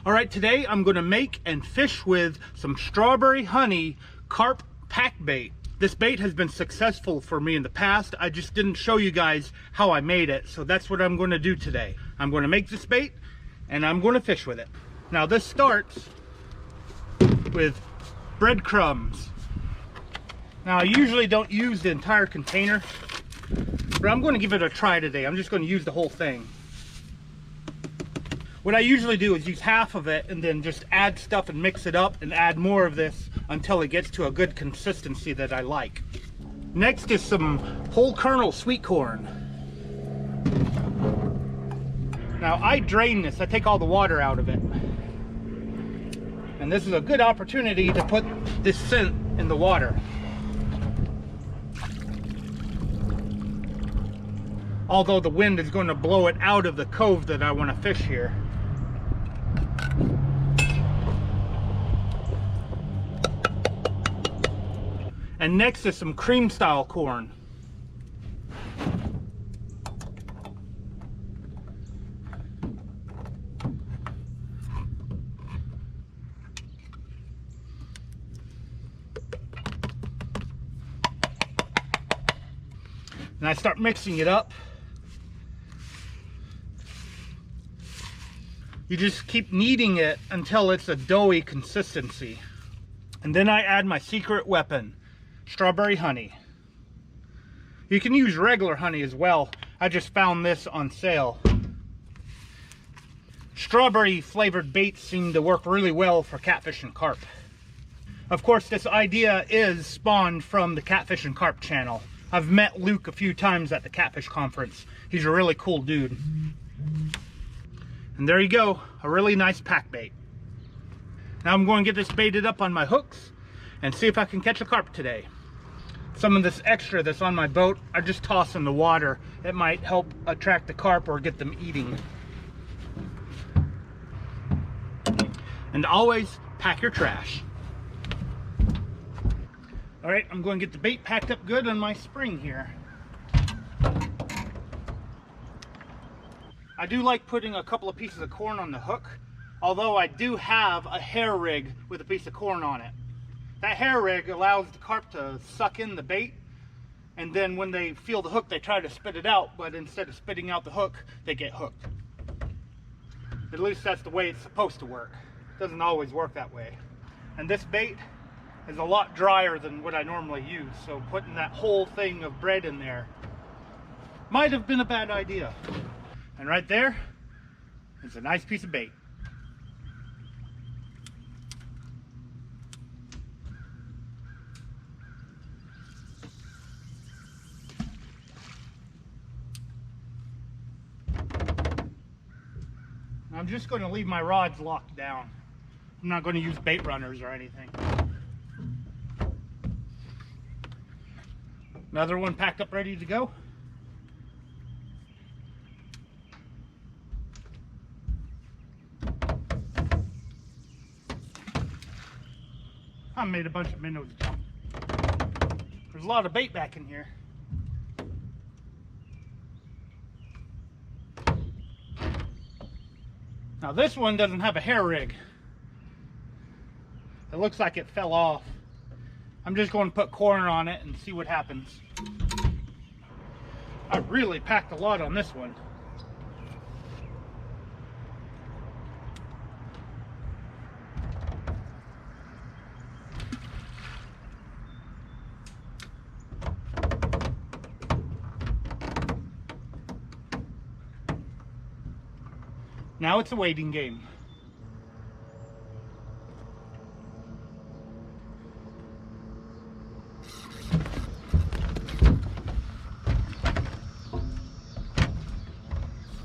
All right, today I'm going to make and fish with some strawberry honey carp pack bait. This bait has been successful for me in the past. I just didn't show you guys how I made it, so that's what I'm going to do today. I'm going to make this bait and I'm going to fish with it. Now this starts with breadcrumbs. Now I usually don't use the entire container, but I'm going to give it a try today. I'm just going to use the whole thing. What I usually do is use half of it and then just add stuff and mix it up and add more of this until it gets to a good consistency that I like. Next is some whole kernel sweet corn. Now I drain this, I take all the water out of it. And this is a good opportunity to put this scent in the water. Although the wind is going to blow it out of the cove that I want to fish here. And next is some cream style corn. And I start mixing it up. You just keep kneading it until it's a doughy consistency. And then I add my secret weapon, strawberry honey. You can use regular honey as well. I just found this on sale. Strawberry flavored baits seem to work really well for catfish and carp. Of course, this idea is spawned from the Catfish and Carp channel. I've met Luke a few times at the Catfish conference. He's a really cool dude. And there you go, a really nice pack bait. Now I'm going to get this baited up on my hooks and see if I can catch a carp today. Some of this extra that's on my boat, I just toss in the water. It might help attract the carp or get them eating. And always pack your trash. All right, I'm going to get the bait packed up good on my spring here. I do like putting a couple of pieces of corn on the hook, although I do have a hair rig with a piece of corn on it. That hair rig allows the carp to suck in the bait, and then when they feel the hook, they try to spit it out, but instead of spitting out the hook, they get hooked. At least that's the way it's supposed to work. It doesn't always work that way. And this bait is a lot drier than what I normally use, so putting that whole thing of bread in there might have been a bad idea. And right there is a nice piece of bait. I'm just going to leave my rods locked down. I'm not going to use bait runners or anything. Another one packed up ready to go. I made a bunch of minnows jump. There's a lot of bait back in here. Now this one doesn't have a hair rig. It looks like it fell off. I'm just going to put corn on it and see what happens. I really packed a lot on this one. Now it's a waiting game.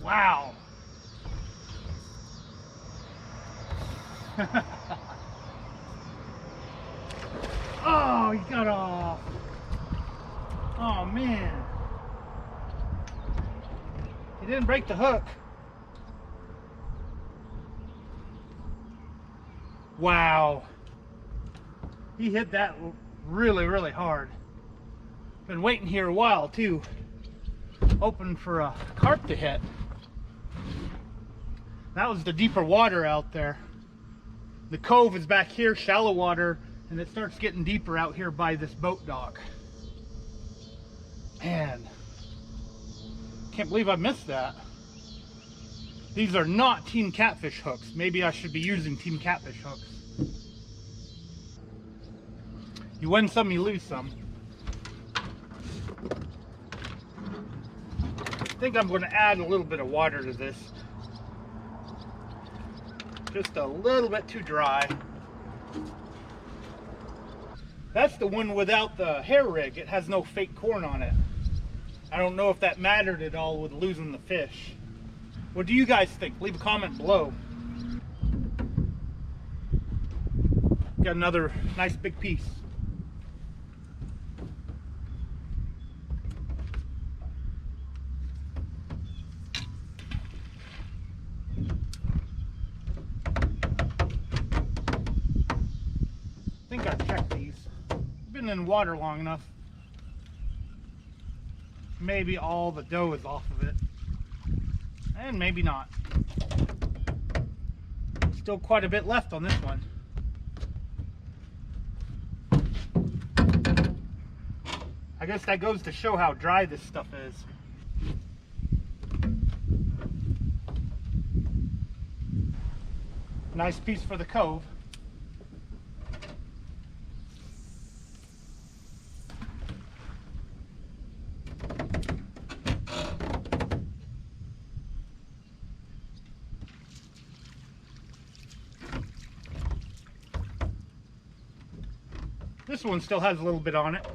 Wow. Oh, he got off. Oh man. He didn't break the hook. Wow. He hit that really, really hard. Been waiting here a while too. Hoping for a carp to hit. That was the deeper water out there. The cove is back here, shallow water, and it starts getting deeper out here by this boat dock. Man, can't believe I missed that. These are not Team Catfish hooks. Maybe I should be using Team Catfish hooks. You win some, you lose some. I think I'm going to add a little bit of water to this. Just a little bit too dry. That's the one without the hair rig. It has no fake corn on it. I don't know if that mattered at all with losing the fish. What do you guys think? Leave a comment below. Got another nice big piece. I think I checked these. Been in water long enough. Maybe all the dough is off of it. And maybe not. Still quite a bit left on this one. I guess that goes to show how dry this stuff is. Nice piece for the cove. This one still has a little bit on it.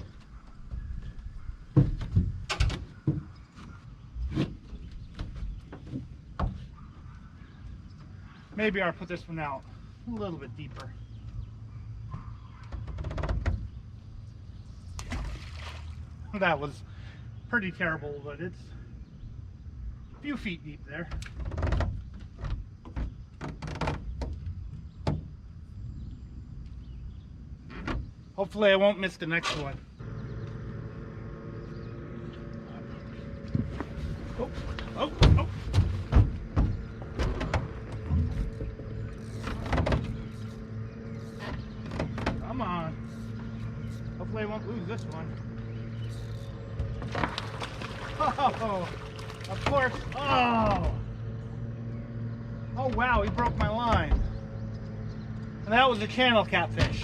Maybe I'll put this one out a little bit deeper. That was pretty terrible, but it's a few feet deep there. Hopefully I won't miss the next one. Oh, oh, oh. Come on. Hopefully I won't lose this one. Oh, of course. Oh. Oh wow, he broke my line. And that was a channel catfish.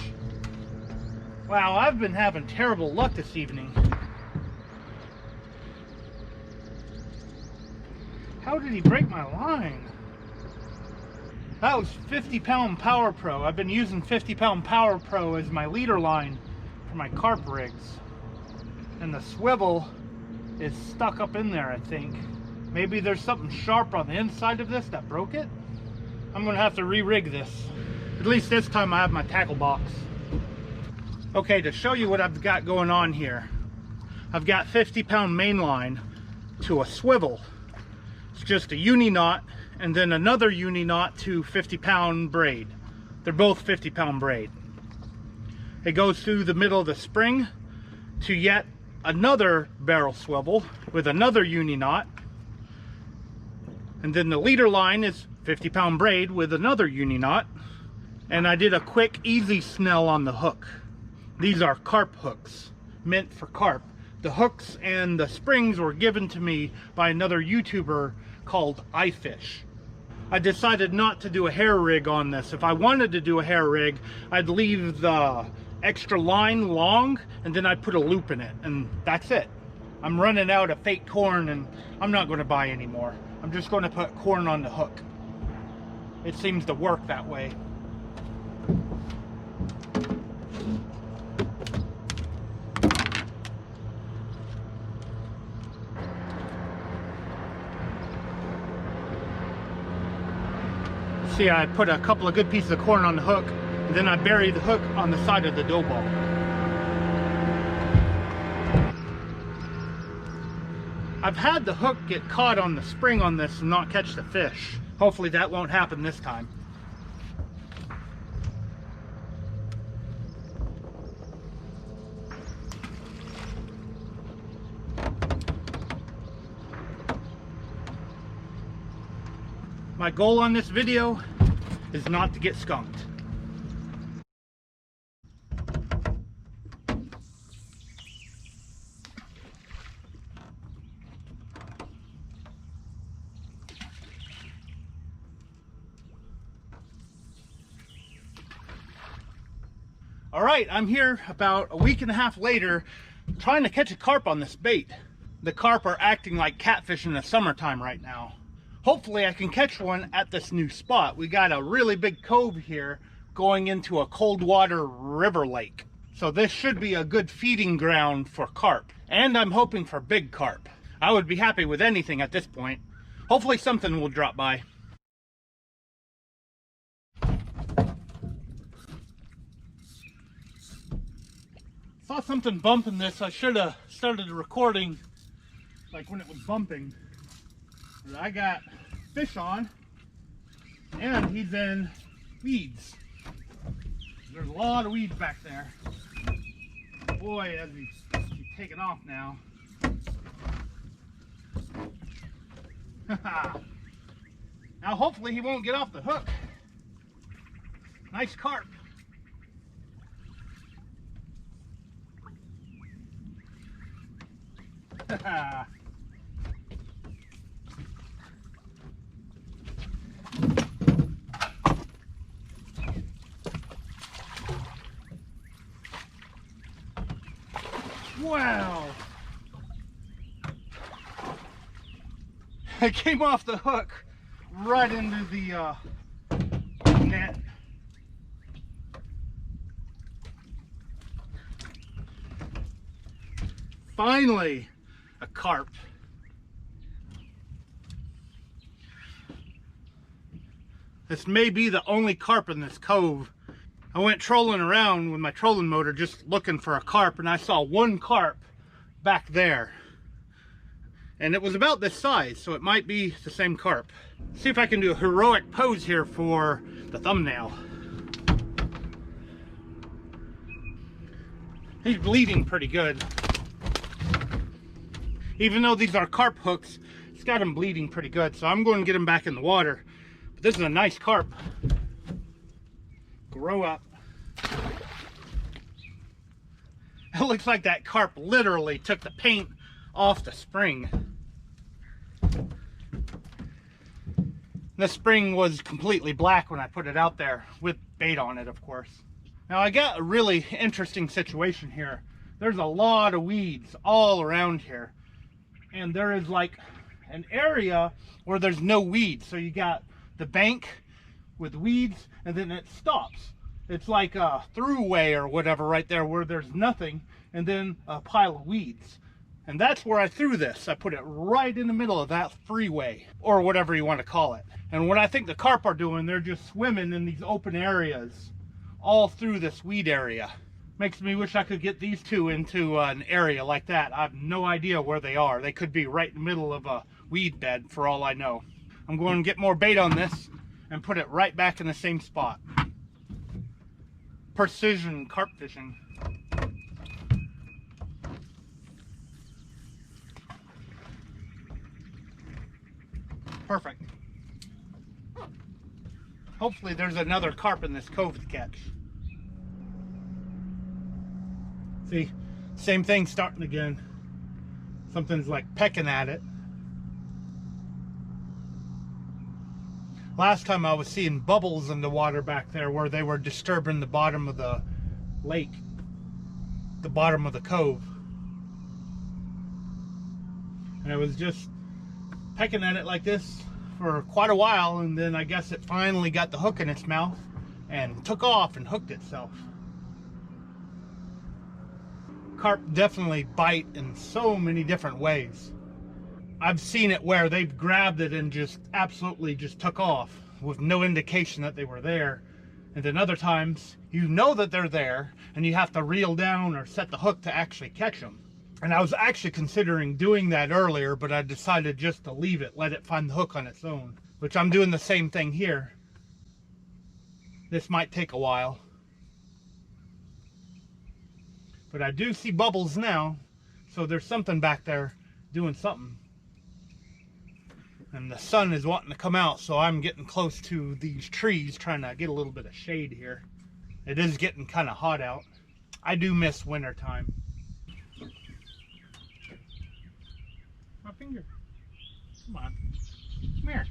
Wow, I've been having terrible luck this evening. How did he break my line? That was 50-pound Power Pro. I've been using 50-pound Power Pro as my leader line for my carp rigs. And the swivel is stuck up in there, I think. Maybe there's something sharp on the inside of this that broke it. I'm gonna have to re-rig this. At least this time I have my tackle box. Okay, to show you what I've got going on here, I've got 50-pound main line to a swivel. It's just a uni knot and then another uni knot to 50-pound braid. They're both 50-pound braid. It goes through the middle of the spring to yet another barrel swivel with another uni knot. And then the leader line is 50-pound braid with another uni knot. And I did a quick, easy snell on the hook. These are carp hooks, meant for carp. The hooks and the springs were given to me by another YouTuber called iFish. I decided not to do a hair rig on this. If I wanted to do a hair rig, I'd leave the extra line long and then I'd put a loop in it, and that's it. I'm running out of fake corn and I'm not going to buy any more. I'm just going to put corn on the hook. It seems to work that way. See, I put a couple of good pieces of corn on the hook, and then I bury the hook on the side of the dough ball. I've had the hook get caught on the spring on this and not catch the fish. Hopefully that won't happen this time. My goal on this video is not to get skunked. All right, I'm here about a week and a half later trying to catch a carp on this bait. The carp are acting like catfish in the summertime right now. Hopefully I can catch one at this new spot. We got a really big cove here going into a cold water river lake. So this should be a good feeding ground for carp. And I'm hoping for big carp. I would be happy with anything at this point. Hopefully something will drop by. Saw something bumping this. I should have started recording like when it was bumping. But I got fish on and he's in weeds. There's a lot of weeds back there. Boy, as he's taking off now. Now hopefully he won't get off the hook. Nice carp. Wow. It came off the hook right into the net. Finally, a carp. This may be the only carp in this cove. I went trolling around with my trolling motor just looking for a carp, and I saw one carp back there. And it was about this size, so it might be the same carp. See if I can do a heroic pose here for the thumbnail. He's bleeding pretty good. Even though these are carp hooks, it's got him bleeding pretty good, so I'm going to get him back in the water. But this is a nice carp. Grow up. It looks like that carp literally took the paint off the spring. The spring was completely black when I put it out there, with bait on it, of course. Now I got a really interesting situation here. There's a lot of weeds all around here. And there is like an area where there's no weeds. So you got the bank with weeds and then it stops. It's like a throughway or whatever right there where there's nothing and then a pile of weeds. And that's where I threw this. I put it right in the middle of that freeway or whatever you want to call it. And what I think the carp are doing, they're just swimming in these open areas all through this weed area. Makes me wish I could get these two into an area like that. I have no idea where they are. They could be right in the middle of a weed bed for all I know. I'm going to get more bait on this and put it right back in the same spot. Precision carp fishing. Perfect. Hopefully there's another carp in this cove to catch. See, same thing starting again. Something's like pecking at it. Last time I was seeing bubbles in the water back there where they were disturbing the bottom of the lake, the bottom of the cove. And it was just pecking at it like this for quite a while, and then I guess it finally got the hook in its mouth and took off and hooked itself. Carp definitely bite in so many different ways. I've seen it where they've grabbed it and just absolutely just took off with no indication that they were there. And then other times you know that they're there and you have to reel down or set the hook to actually catch them. And I was actually considering doing that earlier, but I decided just to leave it, let it find the hook on its own, which I'm doing the same thing here. This might take a while. But I do see bubbles now, so there's something back there doing something. And the sun is wanting to come out, so I'm getting close to these trees, trying to get a little bit of shade here. It is getting kind of hot out. I do miss winter time. My finger. Come on. Come here.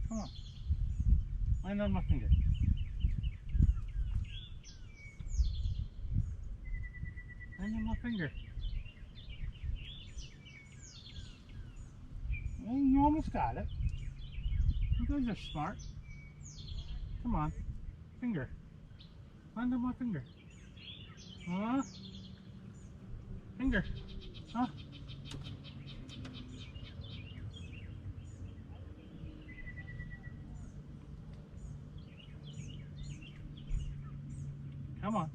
Come on. Land on my finger. Land on my finger. Well, you almost got it. You guys are smart. Come on. Finger. Land on my finger. Finger. Huh? Come on.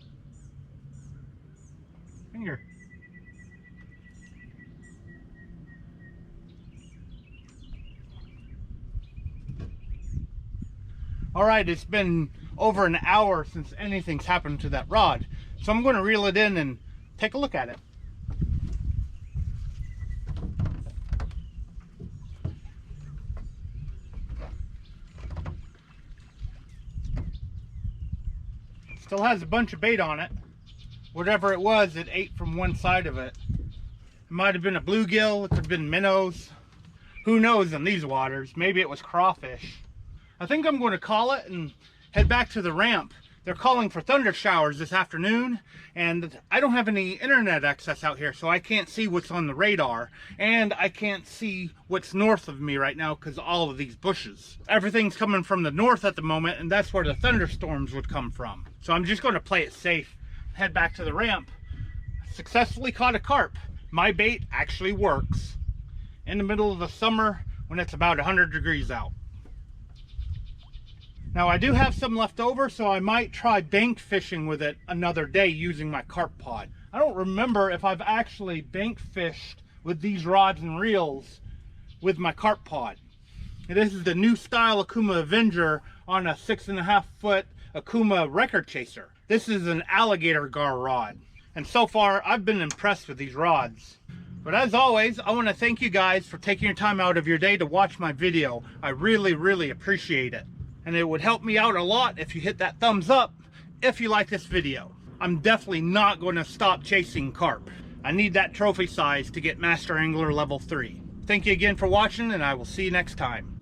Finger. Alright, it's been over an hour since anything's happened to that rod. So I'm going to reel it in and take a look at it. Still has a bunch of bait on it. Whatever it was, it ate from one side of it. It might have been a bluegill, it could have been minnows. Who knows in these waters? Maybe it was crawfish. I think I'm going to call it and head back to the ramp. They're calling for thunder showers this afternoon, and I don't have any internet access out here, so I can't see what's on the radar, and I can't see what's north of me right now because all of these bushes. Everything's coming from the north at the moment, and that's where the thunderstorms would come from. So I'm just going to play it safe, head back to the ramp. Successfully caught a carp. My bait actually works in the middle of the summer when it's about 100 degrees out. Now I do have some left over, so I might try bank fishing with it another day using my carp pod. I don't remember if I've actually bank fished with these rods and reels with my carp pod. And this is the new style Akuma Avenger on a 6.5 foot Akuma record chaser. This is an alligator gar rod. And so far I've been impressed with these rods. But as always, I want to thank you guys for taking your time out of your day to watch my video. I really appreciate it. And it would help me out a lot if you hit that thumbs up if you like this video. I'm definitely not going to stop chasing carp. I need that trophy size to get Master Angler level 3. Thank you again for watching, and I will see you next time.